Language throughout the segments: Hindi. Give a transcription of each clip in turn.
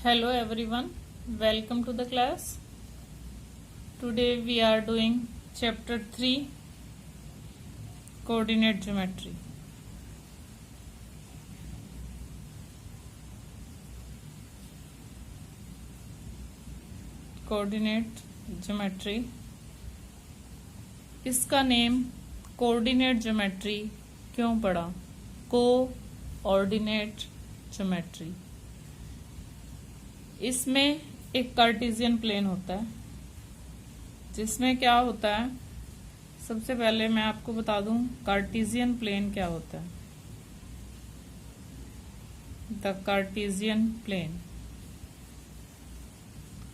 Hello everyone, welcome to the class. Today we are doing chapter 3 coordinate geometry. Coordinate geometry, इसका नेम कोऑर्डिनेट ज्योमेट्री क्यों पड़ा? Coordinate geometry. इसमें एक कार्टेशियन प्लेन होता है, जिसमें क्या होता है, सबसे पहले मैं आपको बता दूं कार्टेशियन प्लेन क्या होता है। The Cartesian plane,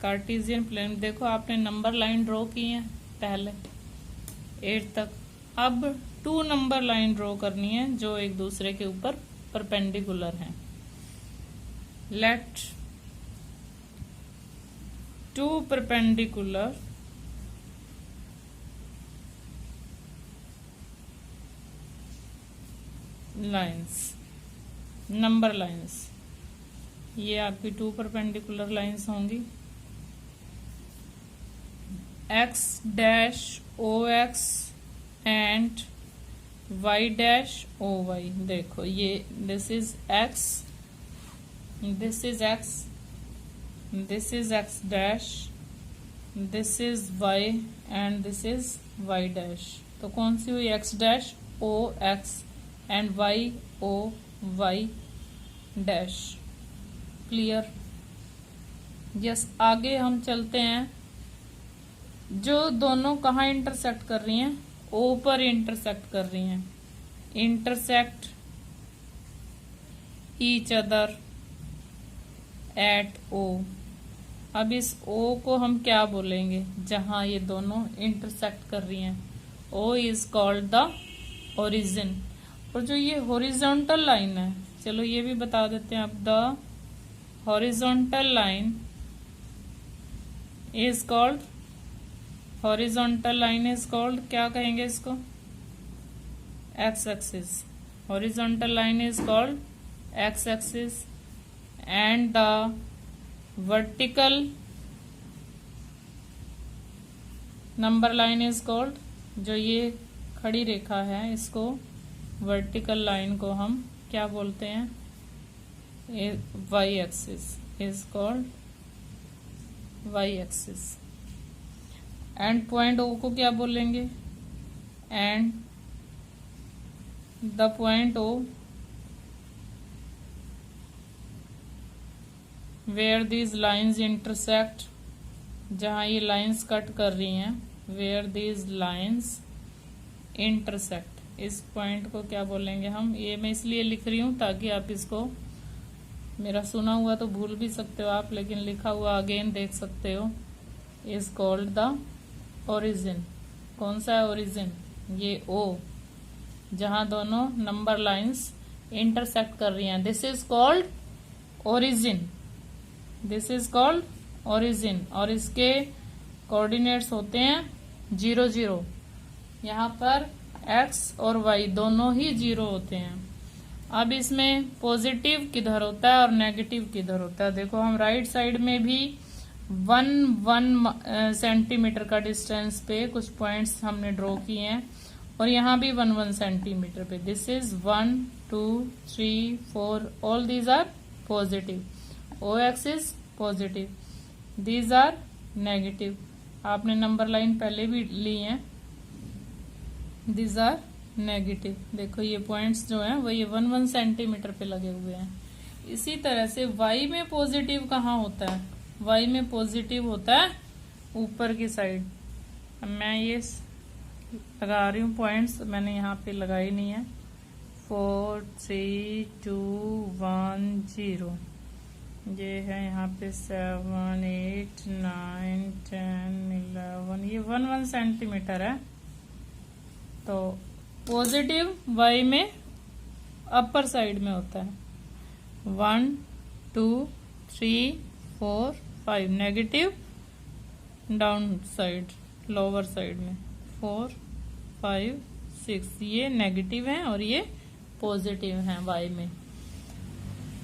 Cartesian plane देखो आपने नंबर लाइन ड्रॉ की है पहले 8 तक। अब 2 नंबर लाइन ड्रॉ करनी है जो एक दूसरे के ऊपर परपेंडिकुलर हैं। Let 2 perpendicular lines, number lines, ये आपकी 2 परपेंडिकुलर लाइंस होंगी। x dash O X and y dash O Y. देखो ये this is x, this is x, this is x dash, this is y and this is y dash। तो कौन सी हुई? x dash o x and y o y dash। Clear? Yes. आगे हम चलते हैं। जो दोनों कहाँ इंटरसेक्ट कर रही हैं? o पर इंटरसेक्ट कर रही हैं। Intersect each other at o। अब इस O को हम क्या बोलेंगे जहां ये दोनों इंटरसेक्ट कर रही हैं? O is called the origin. और जो ये हॉरिजॉन्टल लाइन है, चलो ये भी बता देते हैं। अब the horizontal line is called, horizontal line is called, क्या कहेंगे इसको? X axis. Horizontal line is called x axis and the vertical number line is called, जो ये खड़ी रेखा है इसको वर्टिकल लाइन को हम क्या बोलते हैं? y axis is called y axis। And point O को क्या बोलेंगे? And the point O where these lines intersect, जहां ये लाइन्स कट कर रही हैं, वेयर दीज लाइन्स इंटरसेक्ट, इस पॉइंट को क्या बोलेंगे हम? ये मैं इसलिए लिख रही हूं ताकि आप इसको, मेरा सुना हुआ तो भूल भी सकते हो आप, लेकिन लिखा हुआ अगेन देख सकते हो। Is called the origin. कौन सा है ओरिजिन? ये O, जहां दोनों नंबर लाइन्स इंटरसेक्ट कर रही हैं। This is called origin, this is called origin. और इसके कोऑर्डिनेट्स होते हैं 0 0। यहाँ पर x और y दोनों ही 0 होते हैं। अब इसमें पॉजिटिव किधर होता है और नेगेटिव किधर होता है? देखो हम राइट साइड में भी 1 सेंटीमीटर का डिस्टेंस पे कुछ पॉइंट्स हमने ड्रॉ किए हैं, और यहाँ भी 1 सेंटीमीटर पे। This is 1 2 3 4, all these are positive. O axis positive, these are negative. आपने नंबर लाइन पहले भी ली हैं, दीज आर नेगेटिव। देखो ये पॉइंट्स जो हैं वो ये 1 सेंटीमीटर पे लगे हुए हैं। इसी तरह से y में पॉजिटिव कहाँ होता है? y में पॉजिटिव होता है ऊपर की साइड। अब मैं ये लगा रही हूँ पॉइंट्स, मैंने यहाँ पे लगाई नहीं है। 4 3 2 1 0, ये है यहाँ पे 7 8 9 10 11, ये 1 सेंटीमीटर है। तो पॉजिटिव y में अपर साइड में होता है 1 2 3 4 5, negative down side lower side में 4 5 6, ये नेगेटिव है और ये पॉजिटिव है y में।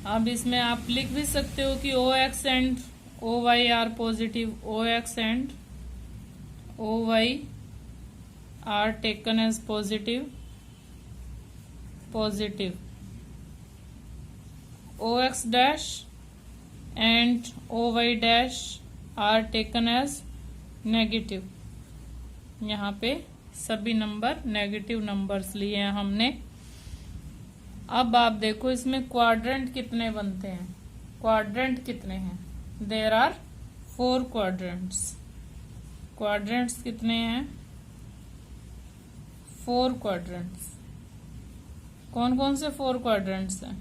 अब इसमें आप लिख भी सकते हो कि OX and OY are positive, OX and OY are taken as positive, positive, OX dash and OY dash are taken as negative. यहाँ पे सभी नंबर नेगेटिव नंबर्स लिए हैं हमने। अब आप देखो इसमें क्वाड्रेंट कितने बनते हैं, क्वाड्रेंट कितने हैं। There are 4 quadrants. क्वाड्रेंट्स कितने हैं? 4 क्वाड्रेंट्स। कौन कौन से 4 क्वाड्रेंट्स हैं?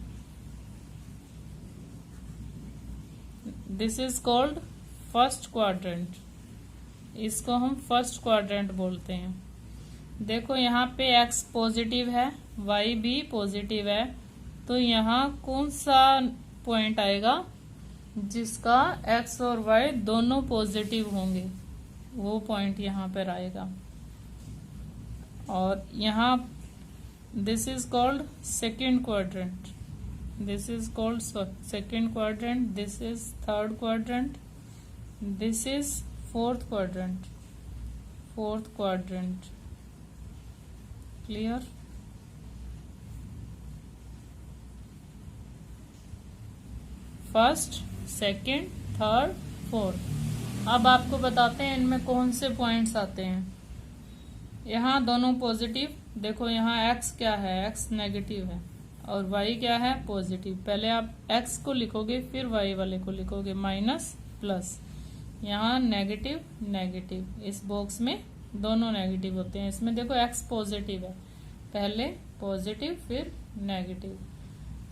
This is called first quadrant. इसको हम फर्स्ट क्वाड्रेंट बोलते हैं। देखो यहाँ पे x पॉजिटिव है, y भी पॉजिटिव है, तो यहाँ कौन सा पॉइंट आएगा जिसका x और y दोनों पॉजिटिव होंगे, वो पॉइंट यहाँ पर आएगा। और यहाँ this is called second quadrant, this is called second quadrant, this is third quadrant, this is fourth quadrant, fourth quadrant. Clear? First, second, third, fourth. अब आपको बताते हैं इनमें कौन से पॉइंट्स आते हैं। यहाँ दोनों पॉजिटिव, देखो यहाँ x क्या है, x नेगेटिव है और y क्या है, पॉजिटिव। पहले आप x को लिखोगे फिर y वाले को लिखोगे, माइनस प्लस। यहाँ नेगेटिव नेगेटिव, इस बॉक्स में दोनों नेगेटिव होते हैं। इसमें देखो x पॉजिटिव है, पहले पॉजिटिव फिर नेगेटिव।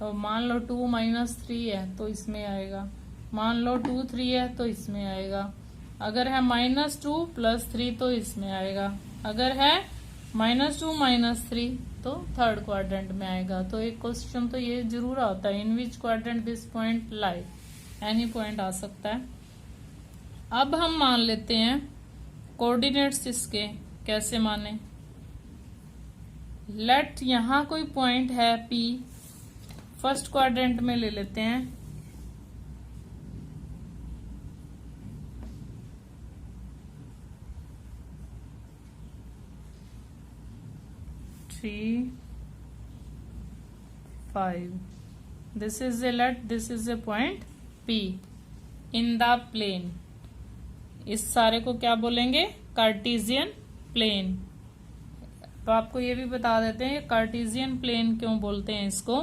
तो मान लो 2 - 3 है तो इसमें आएगा, मान लो 2 3 है तो इसमें आएगा। अगर है -2 + 3 तो इसमें आएगा। अगर है -2 - 3 तो थर्ड क्वाड्रेंट में आएगा। तो एक क्वेश्चन तो ये जरूर आता है, in which quadrant this point lie. Any point आ सकता है। अब हम मान लेते हैं कोऑर्डिनेट्स इसके कैसे माने। लेट यहां कोई पॉइंट है P, फर्स्ट क्वाड्रेंट में ले लेते हैं। Three, 5. This is a let, this is a point P in the plane. इस सारे को क्या बोलेंगे? Cartesian plane. तो आपको ये भी बता देते हैं कार्टेशियन प्लेन क्यों बोलते हैं इसको।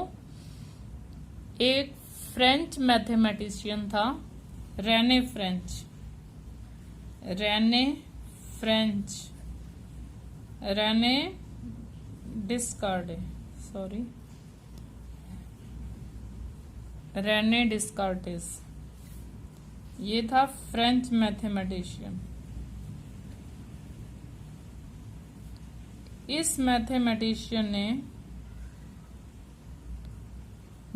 एक फ्रेंच मैथमेटिशियन था, Rene French, Rene French, Rene Descarte, sorry, Rene Descartes. ये था फ्रेंच मैथमेटिशियन। इस मैथमेटिशियन ने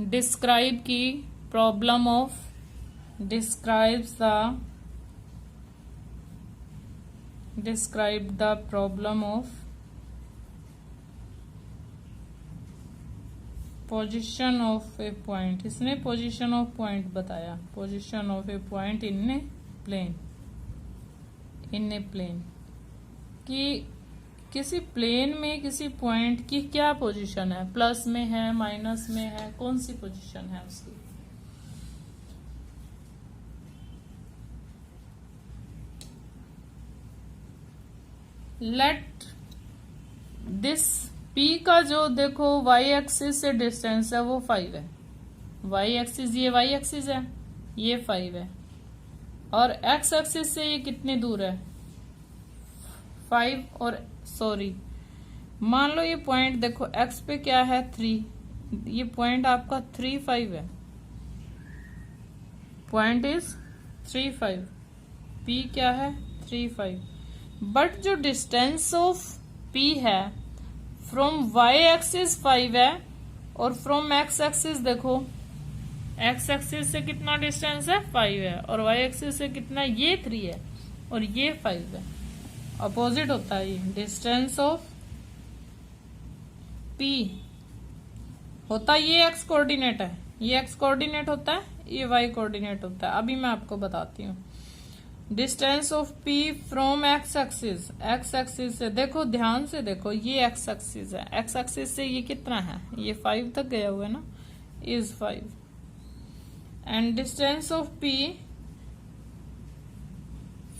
डिस्क्राइब की problem of, describe the problem of position of a point. इसने पोजीशन ऑफ पॉइंट बताया, position of a point in a plane, in a plane, कि किसी प्लेन में किसी पॉइंट की क्या पोजीशन है, प्लस में है, माइनस में है, कौन सी पोजीशन है उसकी। लेट दिस P का जो देखो y एक्सिस से डिस्टेंस है वो 5 है। y एक्सिस, ये y एक्सिस है, ये 5 है। और x एक्सिस से ये कितनी दूर है? 5। और सॉरी, मान लो ये पॉइंट देखो x पे क्या है 3, ये पॉइंट आपका 3 5 है, पॉइंट इज 3 5, P क्या है 3 5। बट जो डिस्टेंस ऑफ P है फ्रॉम y एक्सिस 5 है और फ्रॉम x एक्सिस देखो, x एक्सिस से कितना डिस्टेंस है 5 है और y एक्सिस से कितना, ये 3 है और ये 5 है। अपोजिट होता है ये। डिस्टेंस ऑफ P होता ये x कोऑर्डिनेट है, ये एक्स कोऑर्डिनेट होता है, ये वाई कोऑर्डिनेट होता है। अभी मैं आपको बताती हूँ। Distance of P from x axis, x axis से देखो, ध्यान से देखो, ये एक्स एक्सिस है, एक्स एक्सिस से ये कितना है, ये 5 तक गया हुआ है ना, is 5। And distance of P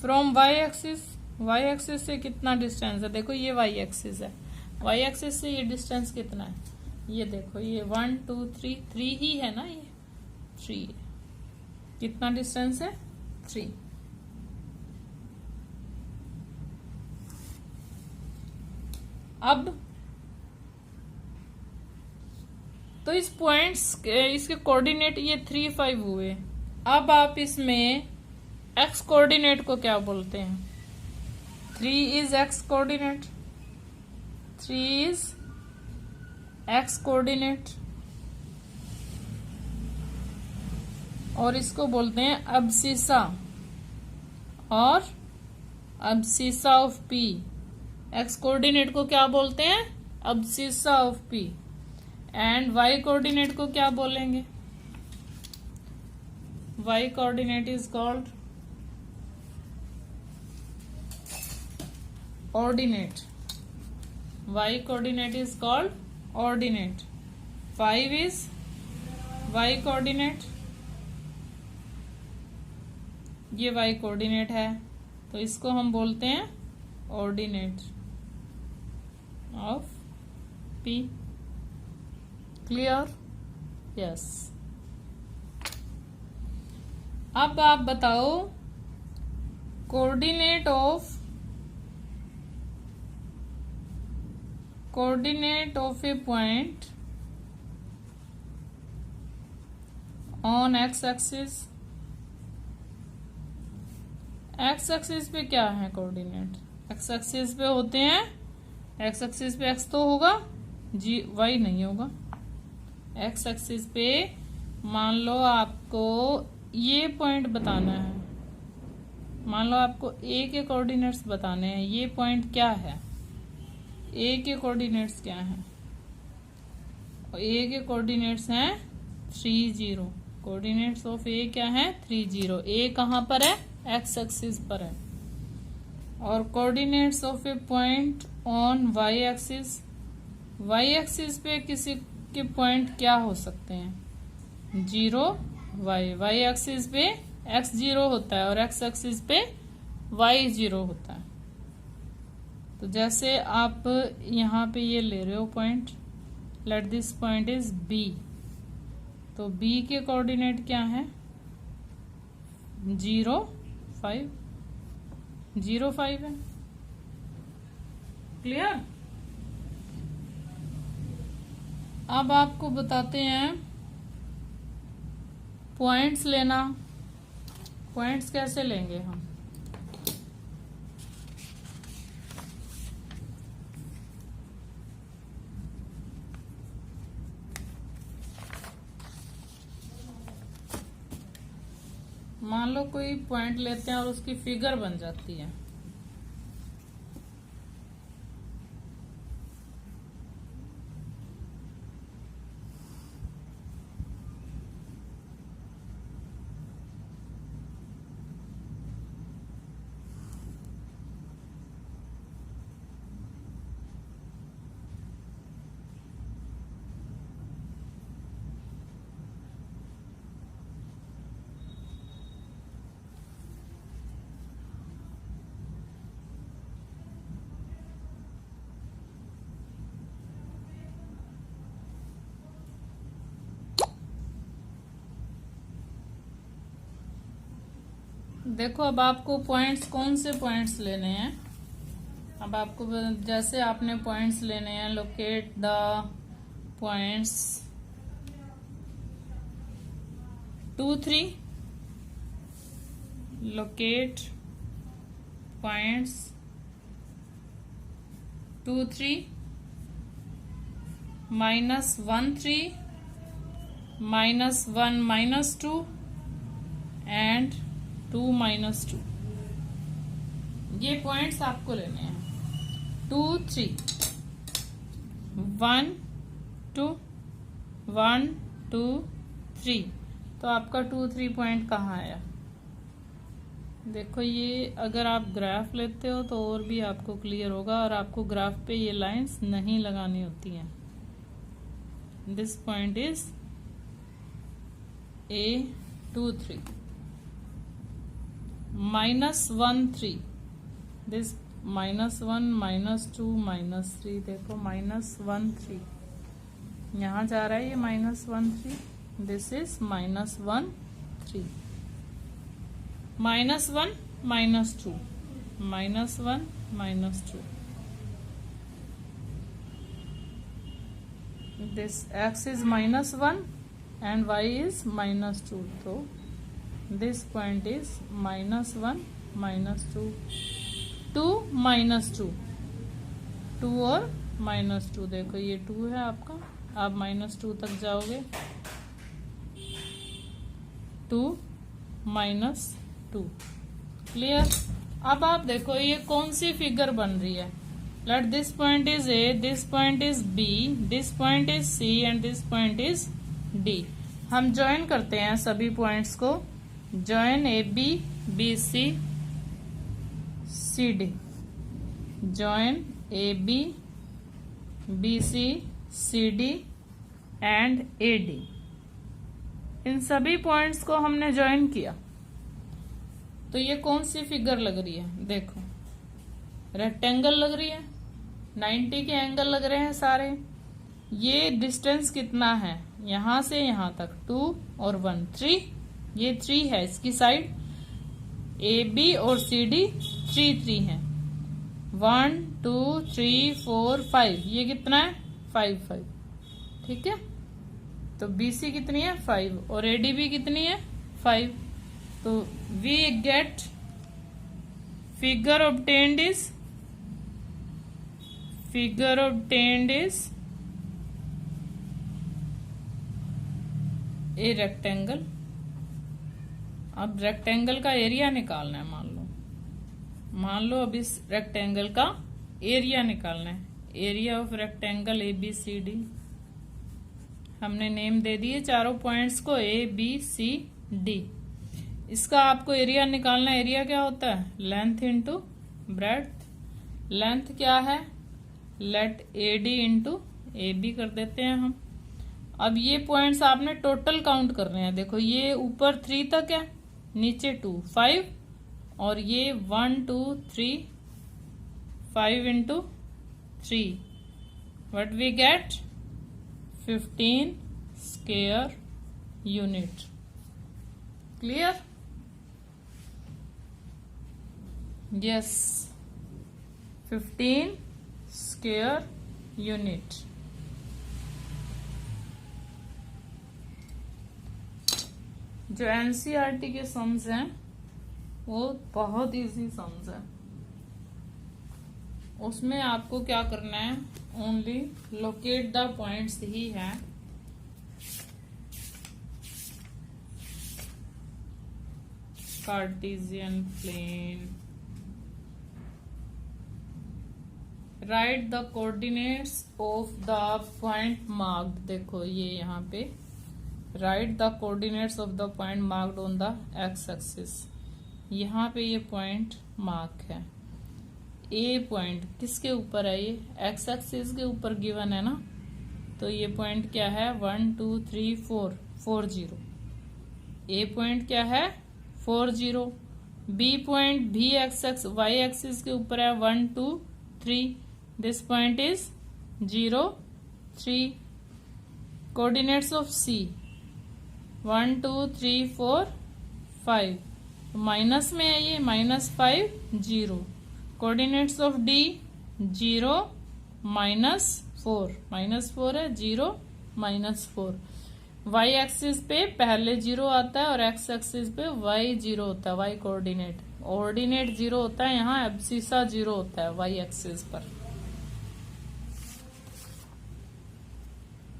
from Y axis, Y axis से कितना डिस्टेंस है, देखो ये वाई एक्सिस है, वाई एक्सिस से ये डिस्टेंस कितना है, ये देखो, ये 1 2 3 3 ही है ना, ये 3 है। कितना डिस्टेंस है, 3। अब तो इस पॉइंट्स इसके कोऑर्डिनेट ये 3 5 हुए। अब आप इसमें एक्स कोऑर्डिनेट को क्या बोलते हैं, 3 is x coordinate, 3 is x coordinate, और इसको बोलते हैं अब्सिसा, और abscissa of P. X coordinate को क्या बोलते हैं, abscissa of P. And y coordinate को क्या बोलेंगे, y coordinate is called ordinate, y coordinate is called ordinate. 5 is y coordinate, ये वाई कोऑर्डिनेट है, तो इसको हम बोलते हैं ordinate of P. Clear, yes. अब आप बताओ coordinate of a point on x axis. X axis पे क्या है कोऑर्डिनेट, एक्स एक्सिस पे होते हैं, एक्स एक्सिस पे एक्स तो होगा, जी वाई नहीं होगा। एक्स एक्सिस पे मान लो आपको ये पॉइंट बताना है, मान लो आपको ए के कोऑर्डिनेट्स बताने हैं, ये पॉइंट क्या है, ए के कोऑर्डिनेट्स क्या हैं, ए के कोऑर्डिनेट्स हैं 3 0। कोऑर्डिनेट्स ऑफ ए क्या है, 3 0। ए कहाँ पर है, एक्स एक्सिस पर है। और coordinates of a point on Y axis, Y axis पे किसी के पॉइंट क्या हो सकते हैं, 0 वाई, वाई एक्सिस पे एक्स 0 होता है और एक्स एक्सिस पे वाई 0 होता है। तो जैसे आप यहाँ पे ये ले रहे हो point, let this point is B, तो बी के कोऑर्डिनेट क्या है, 0 5, 0 5 है। क्लियर। अब आपको बताते हैं पॉइंट्स लेना। पॉइंट्स कैसे लेंगे हम, मान लो कोई पॉइंट लेते हैं और उसकी फिगर बन जाती है, देखो अब आपको पॉइंट्स, कौन से पॉइंट्स लेने हैं, अब आपको जैसे आपने पॉइंट्स लेने हैं, locate the points 2 3, locate points 2 3, -1 3, -1 -2 and 2 -2। ये पॉइंट्स आपको लेने हैं, 2 3, 1 2, 1 2 3, तो आपका 2 3 पॉइंट कहाँ आया? देखो ये अगर आप ग्राफ लेते हो तो और भी आपको क्लियर होगा, और आपको ग्राफ पे ये लाइंस नहीं लगानी होती हैं। This point is A23 -1 3, this -1 -2 -3, देखो -1 3 यहाँ जा रहा है, ये -1 3, this is -1 3, -1 -2 -1 -2, this x is -1 and y is -2, so this point is -1 -2, 2 -2, 2 और -2, देखो ये 2 है आपका, आप -2 तक जाओगे, 2 -2, क्लियर। अब आप देखो ये कौन सी फिगर बन रही है। Late this point is A, this point is B, this point is C and this point is D। हम ज्वाइन करते हैं सभी पॉइंट्स को, join AB BC CD, join AB BC CD and AD। इन सभी पॉइंट्स को हमने ज्वाइन किया, तो ये कौन सी फिगर लग रही है? देखो रेक्टेंगल लग रही है, 90 के एंगल लग रहे हैं सारे। ये डिस्टेंस कितना है यहां से यहां तक? 2 और 1 3, ये 3 है इसकी साइड, AB और CD 3 3 है, 1 2 3 4 5, ये कितना है? 5 5, ठीक है। तो BC कितनी है? 5, और ADB कितनी है? 5। तो we get figure obtained is a rectangle। अब रेक्टेंगल का एरिया निकालना है, मान लो अब इस रेक्टेंगल का एरिया निकालना है, एरिया ऑफ रेक्टेंगल ABCD। हमने नेम दे दिए चारों पॉइंट्स को ABCD। इसका आपको एरिया निकालना है। एरिया क्या होता है? Length into breadth. लेंथ क्या है? लेट AD इंटू AB कर देते हैं हम। अब ये पॉइंट्स आपने टोटल काउंट करने हैं। देखो ये ऊपर 3 तक है, नीचे 2 5, और ये 1 2 3 5 into 3, what we get? 15 square unit. Clear? Yes, 15 square unit। जो NCERT के सम्स हैं वो बहुत इजी सम्स हैं। उसमें आपको क्या करना है? ओनली लोकेट द पॉइंट्स ही है। Cartesian plane, write the coordinates of the point marked. देखो ये यहाँ पे write the coordinates of the point marked on the X axis. यहाँ पे ये पॉइंट मार्क है। ए पॉइंट किसके ऊपर है? ये एक्स एक्सिस के ऊपर गिवन है ना, तो ये पॉइंट क्या है? 1 2 3 4 4 0। ए पॉइंट क्या है? 4 0। बी पॉइंट भी एक्स वाई एक्सिस के ऊपर है 1 2 3। This point is 0 3। Coordinates of C 1 2 3 4 5, minus में है ये, -5 0। Coordinates of D 0 -4, -4 है, 0 -4। y एक्सिस पे पहले 0 आता है और x एक्सिस पे y 0 होता है। y कोऑर्डिनेट 0 होता है, यहाँ एब्सिसा 0 होता है y एक्सिस पर।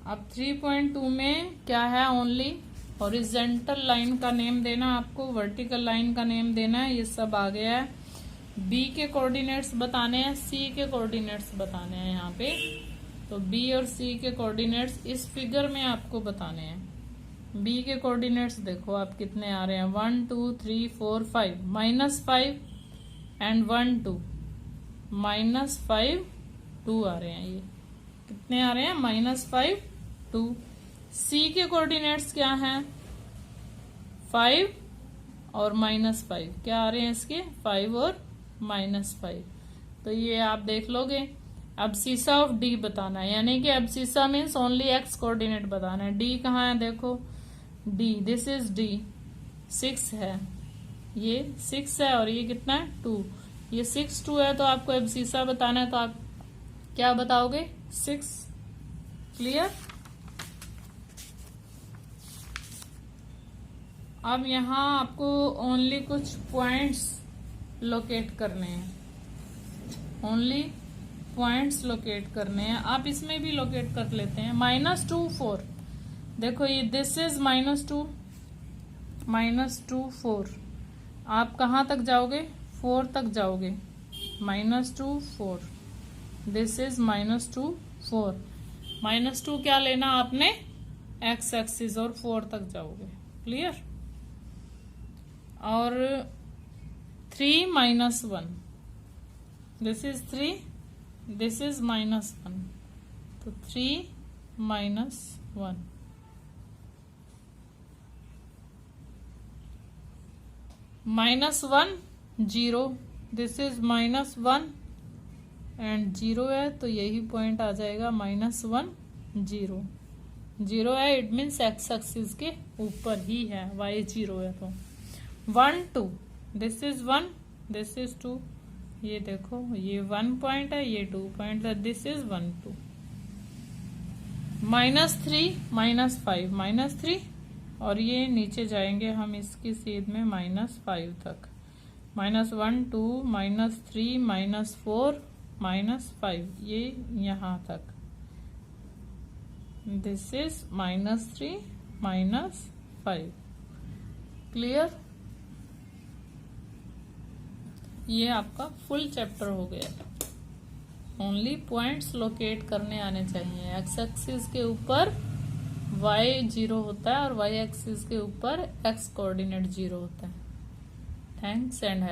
अब 3.2 में क्या है? ओनली हॉरिजेंटल लाइन का नेम देना आपको, वर्टिकल लाइन का नेम देना है। ये सब आ गया है। बी के कोऑर्डिनेट्स बताने हैं, सी के कोऑर्डिनेट्स बताने हैं यहाँ पे। तो बी और सी के कोऑर्डिनेट्स इस फिगर में आपको बताने हैं। बी के कोऑर्डिनेट्स देखो आप कितने आ रहे हैं, 1 2 3 4 5, -5 एंड 1 2, -5 2 आ रहे हैं। ये कितने आ रहे हैं, -5 2। सी के कोऑर्डिनेट्स क्या हैं, 5 और -5, क्या आ रहे हैं इसके, 5 और -5। तो ये आप देख लोगे। एब्सिसा ऑफ डी बताना है, यानी कि abscissa means only x coordinate बताना है। डी कहाँ है, देखो डी, दिस इज डी, 6 है, ये 6 है और ये कितना है, 2। ये 6 2 है, तो आपको एब्सिसा बताना है, तो आप क्या बताओगे, 6। क्लियर। अब यहाँ आपको ओनली कुछ पॉइंट्स लोकेट करने हैं, ओनली पॉइंट्स लोकेट करने हैं। आप इसमें भी लोकेट कर लेते हैं। -2 4, देखो ये दिस इज -2 4, आप कहाँ तक जाओगे, 4 तक जाओगे, -2 4, दिस इज -2 4, -2 क्या लेना आपने, एक्स एक्सिस, और 4 तक जाओगे। क्लियर। और 3 -1, दिस इज 3, दिस इज -1, तो 3 -1, -1 0, दिस इज -1 एंड 0 है, तो यही पॉइंट आ जाएगा, -1 0, 0 है, इट मीन्स एक्स एक्सिस के ऊपर ही है, y 0 है। तो 1 2, दिस इज 1, दिस इज 2, ये देखो ये 1 पॉइंट है, ये 2 पॉइंट है, दिस इज 1 2। -3 -5 -3, और ये नीचे जाएंगे हम इसकी सीध में -5 तक, -1 2 -3 -4 -5, ये यहाँ तक, दिस इज -3 -5। क्लियर। ये आपका फुल चैप्टर हो गया। ओनली पॉइंट्स लोकेट करने आने चाहिए। एक्स एक्सिस के ऊपर y 0 होता है और y एक्सिस के ऊपर x कोऑर्डिनेट 0 होता है। Thanks and have